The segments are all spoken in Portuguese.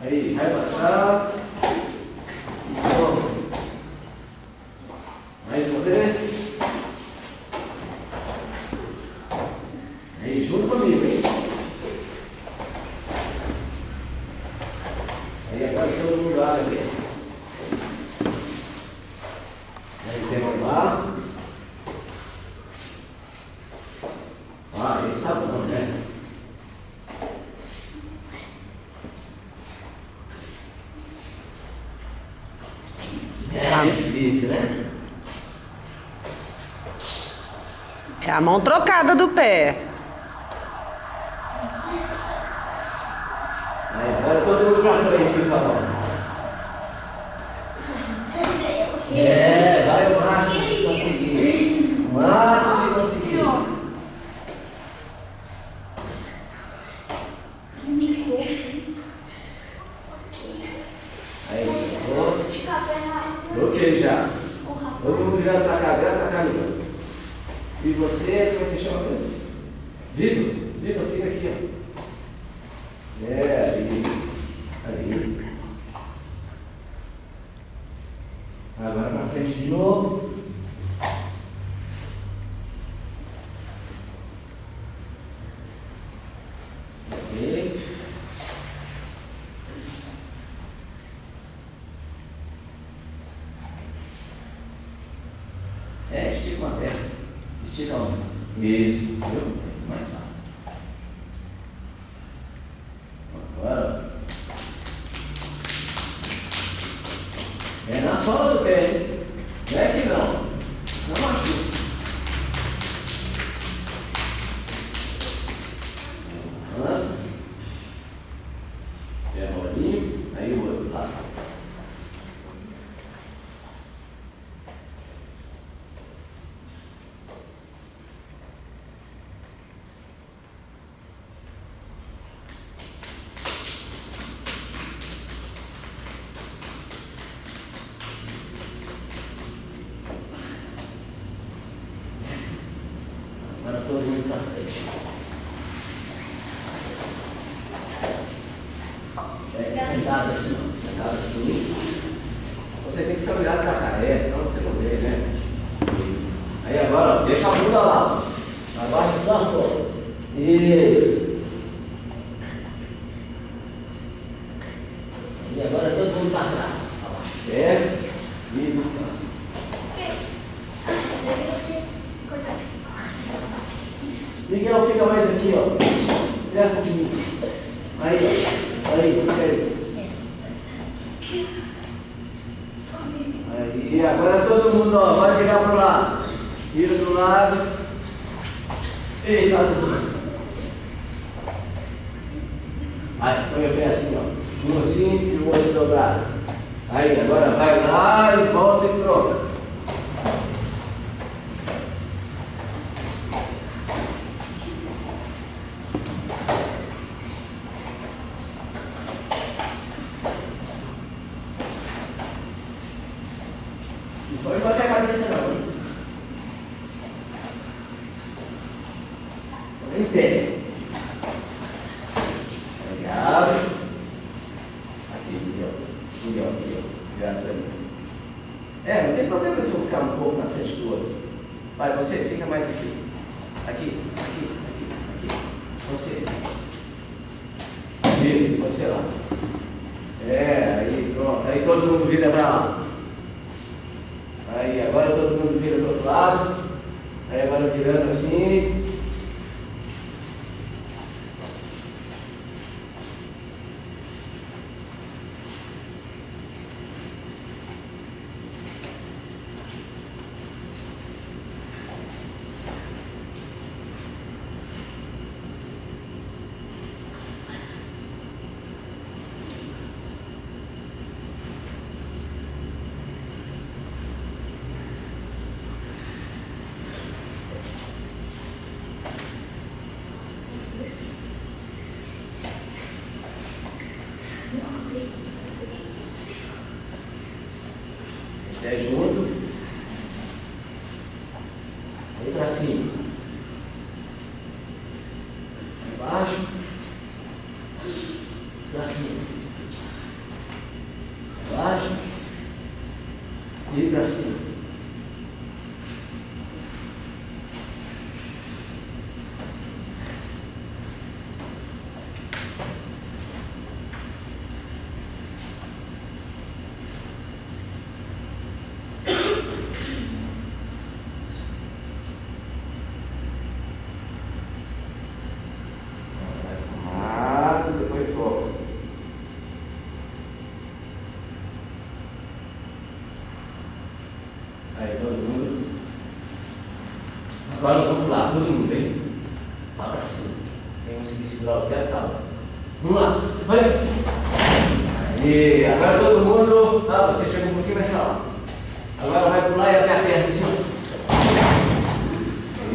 Aí, vai para trás. Mais uma vez. Aí, junto comigo, hein? Aí, agora todo mundo lá aqui. Aí, tem lá. Ah, esse tá bom, né? É difícil, né? É a mão trocada do pé. Aí, agora todo mundo pra frente, então. É, vai o máximo que conseguir. O máximo que conseguir. Aí, bloqueei já. Todo mundo virando pra cá, Vitor. E você, como você chama mesmo? Vitor, fica aqui, ó. É, aí. Agora pra frente de novo. Ok. É, estica uma perna. Estica uma. Isso, viu? É mais fácil. Agora. É na sola do pé, hein? Não é que não. Não machuca. Lança. Pé molinho. Aí o outro lado. Agora todo mundo para frente. Sentado assim, ó. Sentado assim. Você tem que ficar virado para cá, senão você não vê, né? Aí agora, ó, deixa a bunda lá. Abaixa só as costas. Isso. E agora todo mundo para trás. Abaixa o pé e para trás. Miguel, fica mais aqui, ó. Perto de mim. Aí, fica aí. Aí, agora todo mundo, ó, vai virar pro lado. Vira pro lado. E faz assim. Aí, põe o pé assim, ó. Um assim e o outro dobrado. Aí, agora vai lá e volta e troca. Não pode bater a cabeça não, hein? Em pé. Aí abre. Aqui, ó. Virado pra mim. É, não tem problema se eu ficar um pouco na frente do outro. Vai, você, fica mais aqui. Aqui. Você. Isso, pode ser lá. É, aí pronto. Aí todo mundo vira pra lá. Aí agora todo mundo vira pro outro lado. Aí agora virando assim. Pé junto. Aí pra cima. Embaixo. Pra cima. E pra cima. Depois volta. Aí todo mundo. Agora nós vamos pular, todo mundo, hein? Lá pra cima. Quem conseguir segurar o pé, tá. Vamos lá, vai! Aí, agora todo mundo. Tá, você chega um pouquinho mais pra lá. Agora vai pular e até a perna, assim, ó.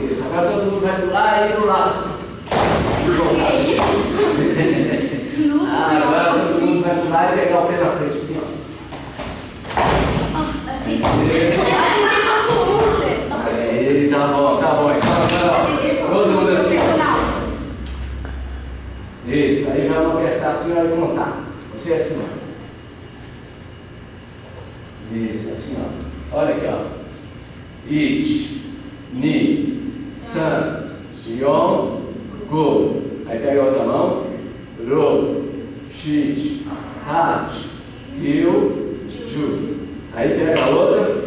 Isso, agora todo mundo vai pular e ir pro lado, assim. Agora todo mundo vai pular e pegar o pé na frente, assim, ó. Assim? Aí, tá bom, tá bom. Então, todo mundo assim, ó. Isso, aí vamos apertar assim, ó, e montar. Você assim, ó. Isso, assim, ó. Olha aqui, ó. It, ni, san, yon, go. Aí pega a outra mão. Ro, shit, hat, eu, ju. Aí pega a outra.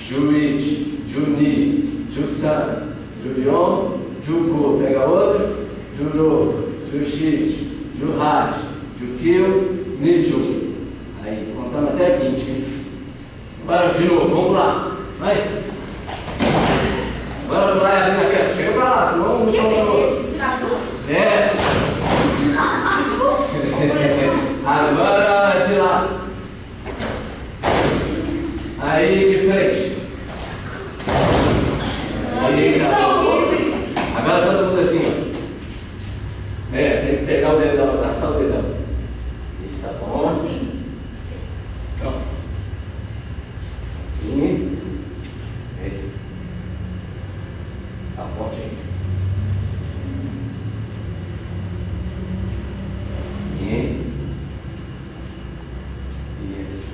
Juit, juni, jusan, juyon, jugo. Pega a outra. Juro, juxit, juhat, juquil, niju. Aí contando até 20. Agora de novo, vamos lá. Vai. Agora vai ali na perna. Chega pra lá, senão não é. Agora de lá. Aí de frente. Aí, agora todo mundo assim, ó. Tem que pegar o dedão, abraçar o dedão. Isso, tá bom? Assim. Pronto. Assim. Esse. Tá forte aí. Assim. Isso.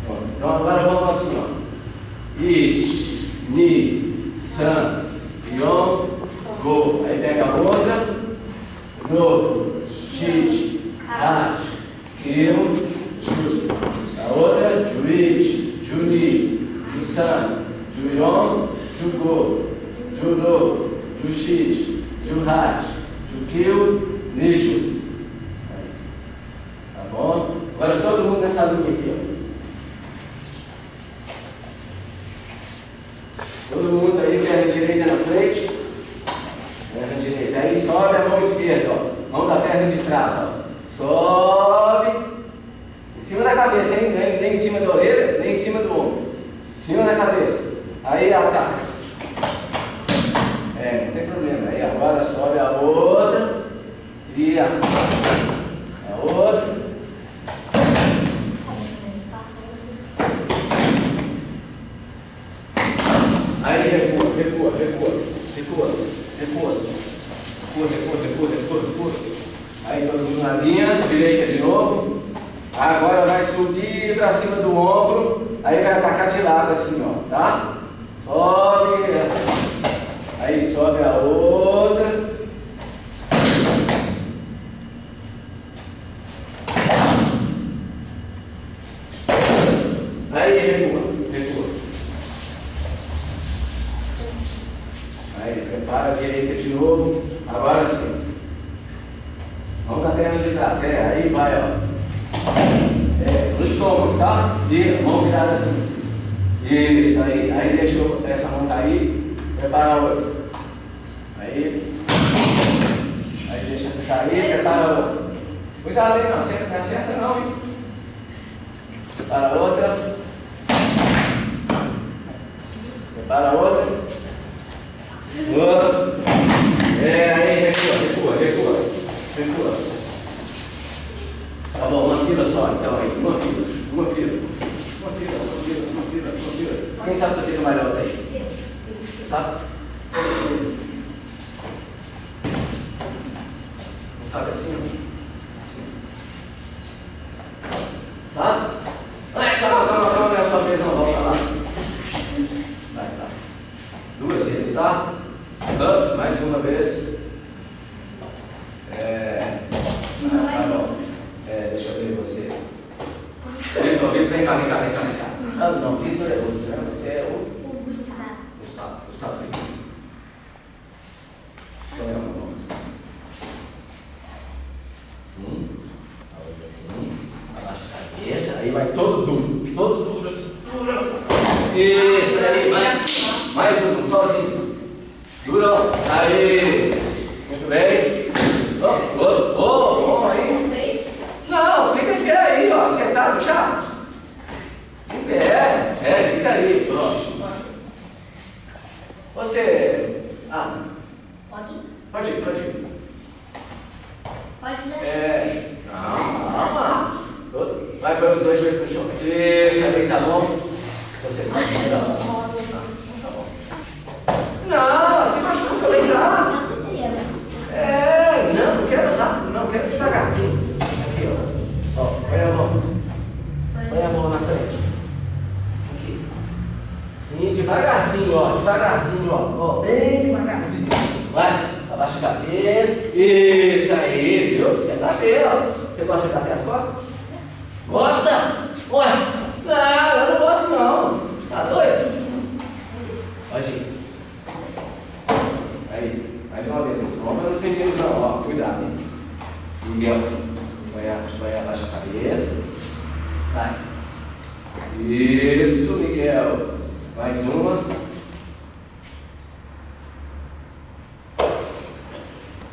Pronto. Então agora vamos assim, ó. It, ni, san, yon, go. Aí pega a outra. No, shit, hat, eu, ju. A outra, juit, juni, jusan, juyon, jugo, juro, juxit, juhat, juquil, nijo. Tá bom? Agora todo mundo nessa linha aqui, ó. Todo mundo aí, perna direita na frente. Perna direita. Aí sobe a mão esquerda, ó. Mão da perna de trás, ó. Sobe. Em cima da cabeça, hein? Nem em cima da orelha, nem em cima do ombro. Em cima da cabeça. Aí ataca. Não tem problema. Aí agora sobe a outra. E a outra. Aí recua, recua, recua, recua, recua, recua, recua, recua, recua, recua. Aí todo mundo na linha, direita de novo. Agora vai subir para cima do ombro. Aí vai atacar de lado assim, ó, tá? Sobe. Aí sobe a outra. Aí recua, recua. Aí prepara a direita de novo. Agora sim. Vamos na perna de trás. Aí vai, ó. No estômago, tá? E mão virada assim. Isso, aí. Aí deixa essa mão cair. Prepara a outra. Aí. Aí deixa essa cair. Prepara a outra. Cuidado aí, não acerta não, hein? Prepara a outra. Prepara a outra. Aí recua, recua, recua. Recua. Tá bom, uma fila só, então aí. Uma fila, uma fila. Uma fila, uma fila, uma fila, uma fila. Quem sabe fazer cambalhota aí? Sabe? Não sabe assim, ó? Assim. Sabe? Calma, calma, calma, não é só vem cá. Ah, não, Vitor é outro, né? Você é o Gustavo. Gustavo Feliz. Põe a mão. Sim. A outra assim. Abaixa a cabeça. Aí vai todo duro assim. Isso, aí, vai. Mais um, sozinho. Durão. Aí. Muito bem. Aí. Não, fica de pé aí, ó. Sentado já. De pé. Fica aí. Pronto. Você. Pode ir? Pode ir. Pode ir. Vai pôr os dois joelhos no chão. Isso, aí tá bom. Você sabe. Tá bom. Não, se machuca, vem cá. Não quero rápido, não, quero devagarzinho. Aqui, ó. Põe a mão. Põe a mão na frente. Aqui. Sim, devagarzinho, ó. Bem devagarzinho. Vai, abaixa a cabeça. Isso aí, viu? Quer bater, ó. Você gosta de bater as costas? Gosta? Ué, não, eu não gosto não. Tá doido? Pode ir. Aí, mais uma vez. Não toma nos meninos não, ó. Cuidado, hein? Miguel, abaixa a cabeça. Vai. Isso, Miguel. Mais uma.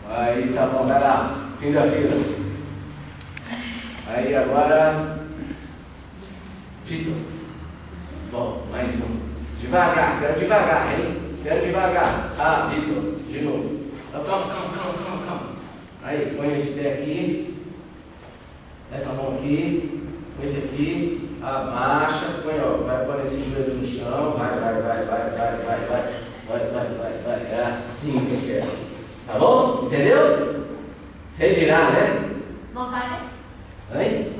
Aí, tá bom, vai lá. Fim da fila. Aí, agora... Vitor. Bom, mais um. Devagar, quero devagar, hein? Vitor, de novo. Calma. Aí, põe esse pé aqui. Essa mão aqui. Põe esse aqui. Abaixa. Põe, ó. Vai pôr esse joelho no chão. Vai. É assim que eu quero. Tá bom? Entendeu? Sem virar, né? Voltar, né? Hein?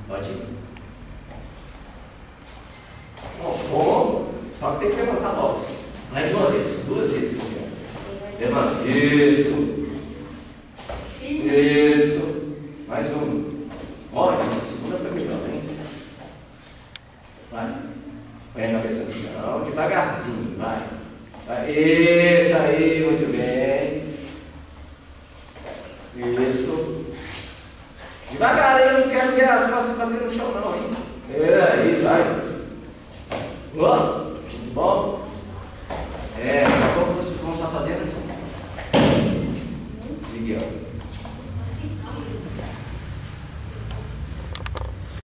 Pode ir. Bom. Só que tem que levantar a bola. Mais uma vez. 2 vezes. Levanta. Isso. Mais um. Olha, essa segunda foi melhor, hein? Vai. Põe a cabeça no chão. Devagarzinho. Vai. Isso aí. Muito bem. Isso. Devagar, hein? Eu não quero ver as costas bater no chão, não, hein? Aí, vai. Tudo bom? Daqui a pouco vocês vão estar fazendo isso. Miguel.